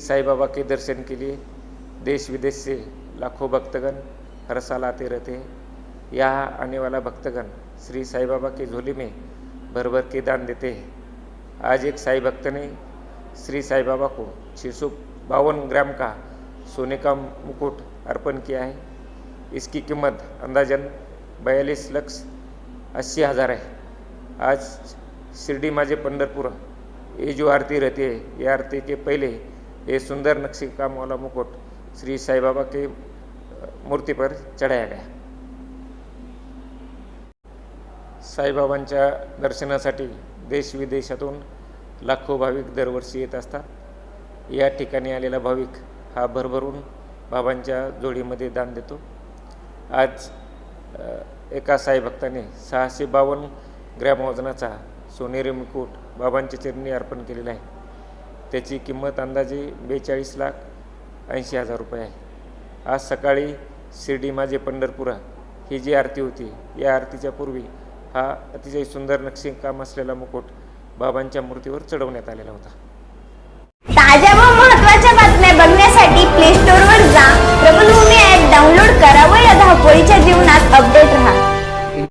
Sign के दर्शन के लिए देश विदेश से लाखों भक्तगण हर साल आते रहते हैं। यहाँ आने वाला भक्तगण श्री साईं बाबा के झोले में भर भर के दान देते हैं। आज एक साईं भक्त ने श्री साईं बाबा को 652 ग्राम का सोने का मुकुट अर्पण किया है। इसकी कीमत अंदाजन 42,80,000 है। आज शिरडी माझे पंढरपुर ये जो आरती रहती है, ये आरती के पहले ये सुंदर नक्शे काम वाला मुकुट श्री साईं बाबा के मूर्ति पर चढ़ाया गया। साईबाबांच्या दर्शनासाठी देश विदेशातून लाखो भाविक दरवर्षी येत असतात। या ठिकाणी आलेला भाविक हा भरभरून बाबांच्या जोडीमध्ये दान देतो। आज एका साई भक्ताने 652 ग्रॅम वजनाचा सोनेरी मुकुट बाबांच्या चरणी अर्पण केलेला आहे। त्याची किंमत अंदाजे 42,80,000 रुपये आहे। आज सकाळी शिर्डी माझे पंढरपुरा ही जी आरती होती, या आरतीच्या पूर्वी हा अतिशय सुंदर नक्षीकाम असलेला मुकुट बाबांच्या मूर्तीवर चढवण्यात आलेला होता।